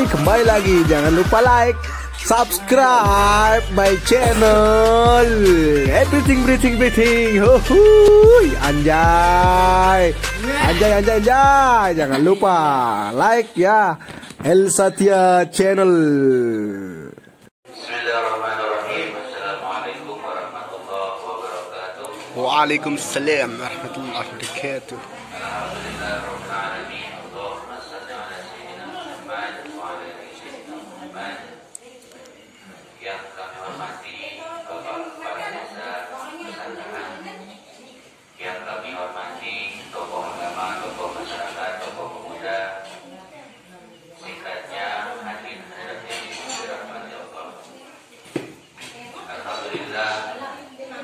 kembali lagi. Jangan lupa like, subscribe my channel. Everything. Huhuy. Anjay. Jangan lupa like ya. El Satya Channel. Bismillahirrahmanirrahim. Assalamualaikum warahmatullahi wabarakatuh. Waalaikumsalam warahmatullahi wabarakatuh. Alhamdulillah rabbil alamin. Allahumma shalli ala sayyidina Muhammad wa ala ali sayyidina Muhammad. Yang kami hormati Bapak Kepala Desa Pesantren, yang kami hormati tokoh agama, tokoh masyarakat, tokoh pemuda, singkatnya hadirin hadirat yang dirahmati Allah. Alhamdulillah,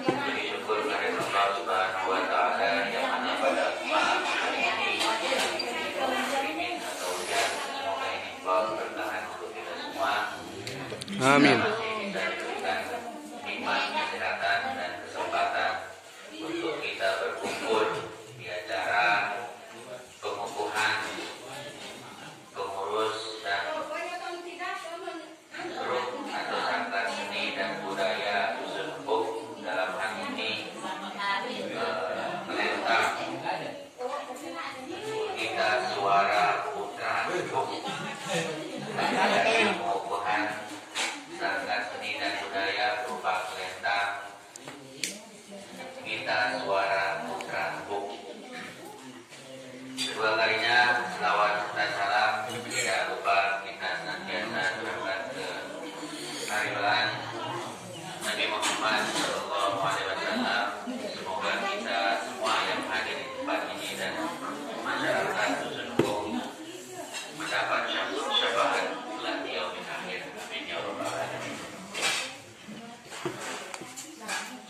puji syukur kehadirat Allah Subhanahu wa taala yang mana pada malam hari ini muslimin atau hujan, semoga ini bawa berkahan untuk kita semua. Amin. Kita diberikan nikmat kesehatan dan kesempatan untuk kita berkumpul di acara pengukuhan pengurus dan grup atau sanggar seni dan budaya Dusun Empuk, dalam hal ini Kelentang Kita Suara Putra Empuk, pengukuhan sanggar seni dan budaya berupa Kelentang Kita Suara Putra Empuk. Kedua kalinya selawat dan salam tidak lupa kita senantiasa terangkan ke harilan Nabi Muhammad Sallallahu Alaihi Wasallam. Semoga kita semua yang hadir di tempat ini dan masyarakat Dusun Empuk mendapat syafaat bulan yaumil akhir. Amin ya rabbal alamin.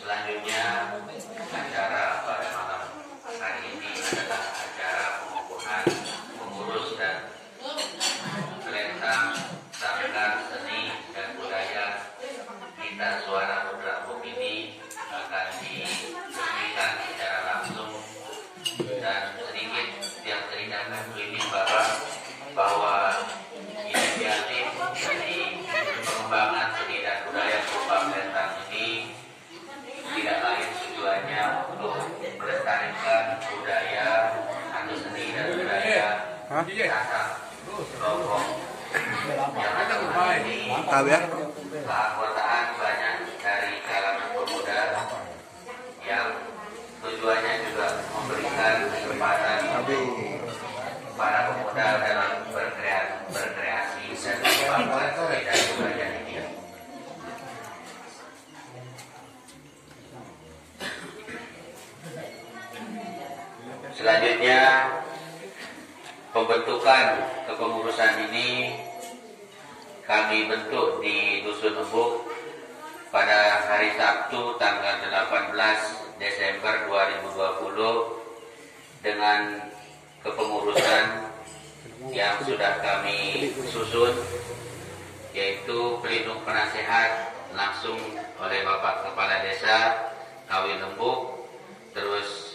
Selanjutnya, acara pada malam hari ini adalah acara pengukuhan pengurus dan Kelentang Sanggar Seni dan Budaya Kita Suara Putra Empuk ini akan diresmikan secara langsung, dan sedikit yang ceritakan ini Bapak bahwa inisiatif dari pengembangan seni dan budaya berupa Kelentang ini tidak lain tujuannya untuk melestarikan budaya atau seni dan budaya Sasak Rokok yang ada ini. Tahu ya? Keanggotaan banyak dari kalangan pemuda yang tujuannya juga memberikan kesempatan para pemuda dalam berkreasi dan mengembangkan seni dan budaya ini. Selanjutnya, pembentukan kepengurusan ini kami bentuk di Dusun Empuk pada hari Sabtu tanggal 18 Desember 2020 dengan kepengurusan yang sudah kami susun, yaitu pelindung penasehat langsung oleh Bapak Kepala Desa Kawi Lembuk, terus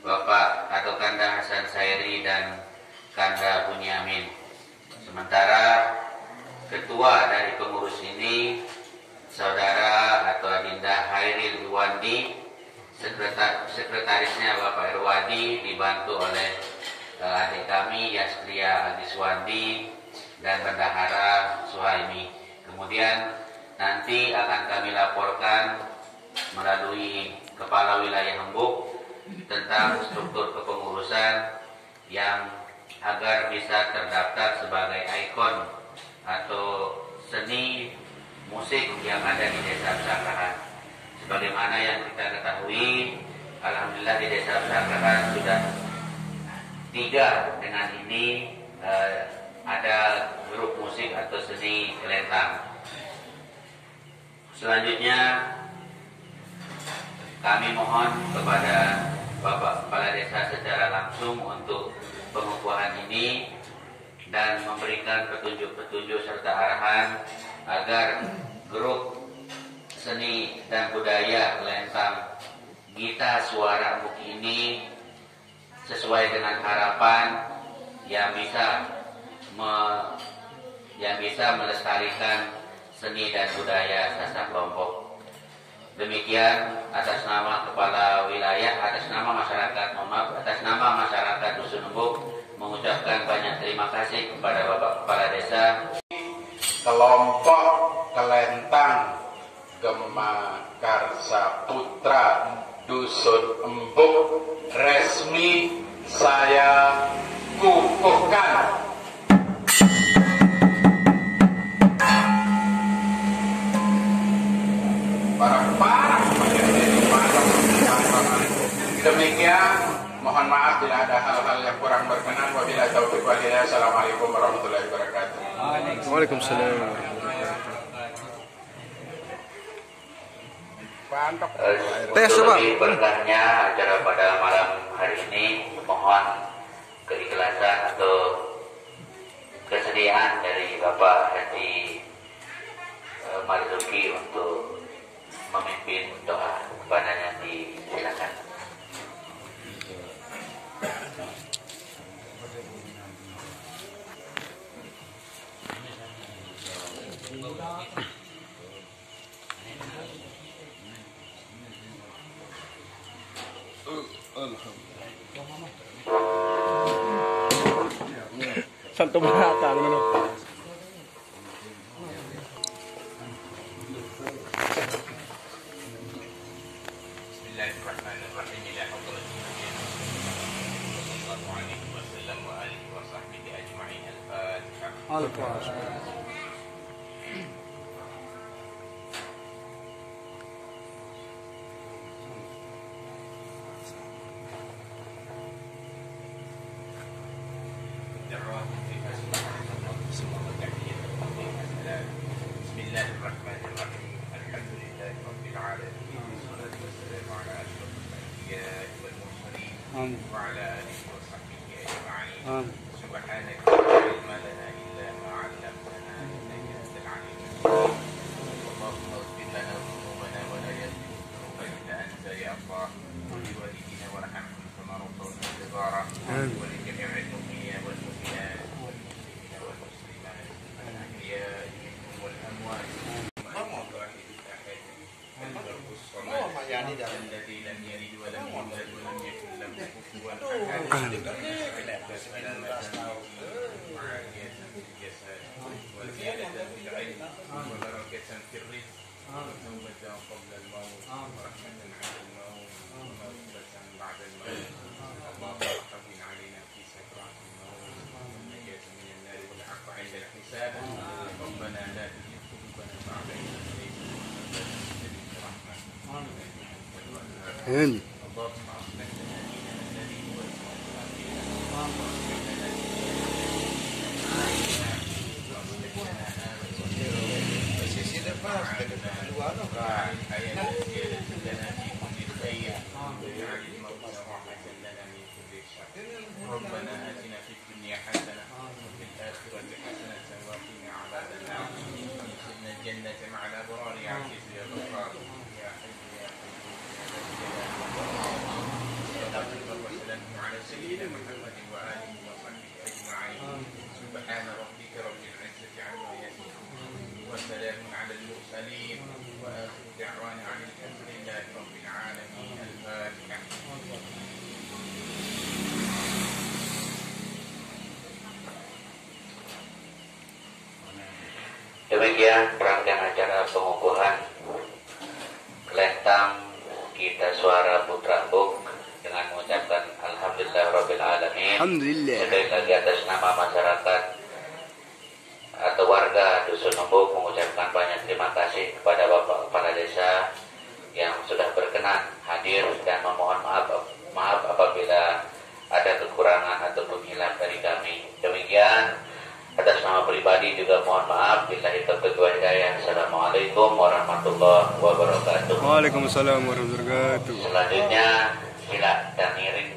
Bapak atau Kanda Hasan Sairi dan Kanda Bunyamin. Sementara ketua dari pengurus ini Saudara atau Adinda Hairil Iwandi, sekretarisnya Bapak Irwadi, dibantu oleh adik kami Yastria Agiswandi dan Bendahara Suhaimi. Kemudian nanti akan kami laporkan melalui Kepala Wilayah Empuk tentang struktur kepengurusan yang agar bisa terdaftar sebagai ikon atau seni musik yang ada di Desa Pesanggrahan. Sebagaimana yang kita ketahui, alhamdulillah di Desa Pesanggrahan sudah 3 dengan ini ada grup musik atau seni Kelentang. Selanjutnya, kami mohon kepada Bapak Kepala Desa secara langsung untuk pengukuhan ini dan memberikan petunjuk-petunjuk serta arahan agar grup seni dan budaya Kelentang Kita Suara Empuk ini sesuai dengan harapan yang bisa bisa melestarikan seni dan budaya Sasak Lombok. Demikian atas nama kepala wilayah, atas nama masyarakat Dusun Embuk mengucapkan banyak terima kasih kepada Bapak Kepala Desa. Kelompok Kelentang Gema Karsa Putra Dusun Embuk resmi saya kukuhkan. Demikian, mohon maaf bila ada hal-hal yang kurang berkenan. Wabillahi taufiq wal hidayah. Assalamualaikum warahmatullahi wabarakatuh. Waalaikumsalam. Lebih berkahnya acara pada malam hari ini, mohon keikhlasan atau kesediaan dari Bapak Haji Marzuki untuk memimpin doa kepadanya, disilakan. Santo Manata, ano? Bismillahirrahmanirrahim. Ila hadratin Nabi sallallahu alaihi wasallam wa alihi wa sahbihi ajma'in. Al-Fatihah. Bismillahirrahmanirrahim. Alhamdulillahi rabbil alamin. Wassalatu wassalamu ala asyrafil anbiya'i wal mursalin wa ala alihi wa sahbihi ajma'in. Subhanaka la ilma lana illa ma 'allamtana innaka antal 'alimul hakim. Allahumma ighfir lana dhunubana wa la yaghfiru dhunuba illa anta ya Allah. Wa li walidina warhamhum kama rabbawna shighara. Wa li jami'il mu'minina wal mu'minat wal muslimina wal muslimat al ahya'i minhum wal amwat. الذي لم يلد ولم يولد ولم يكن له كفوا احد وعافية في الجسد وزيادة في العلم وبركة في الرزق وتوبة قبل الموت ورحمة عند الموت ومغفرة بعد الموت. اللهم هون علينا في سكرات الموت والنجاة من النار والعفو عند الحساب. ربنا لا تزغ قلوبنا بعد إذ هديتنا وهب لنا من لدنك رحمة. اللهم أصلح لنا ديننا الذي هو عصمة أمرنا واصلح لنا واصلح لنا آية زيادة لنا في كل خير واجعل الموت راحة لنا من كل شر. ربنا آتنا في الدنيا حسنة وفي الآخرة حسنة وقنا عذاب النار. وادخلنا الجنة مع الأبرار يا عزيز يا غفار يا حي يا قيوم. على سيدنا محمد وآله وصحبه أجمعين. سبحان ربك رب العزة عما يصفون وسلام على المرسلين وآخر دعوانا عن الحمد لله رب العالمين. الفاتحة. Demikian rangkaian acara pengukuhan Kelentang Gita Suara Putra Embuk dengan mengucapkan Alhamdulillahirabbil alamin. Alhamdulillah. Sekali lagi atas nama masyarakat atau warga Dusun Embuk mengucapkan banyak terima kasih kepada Bapak Kepala Desa yang sudah berkenan hadir dan memohon maaf apabila ada kekurangan ataupun hilaf dari kami. Demikian atas nama pribadi juga mohon maaf. Billahi taufiq wal hidayah. Assalamualaikum warahmatullahi wabarakatuh. Waalaikumsalam warahmatullahi wabarakatuh. Selanjutnya sila dan iring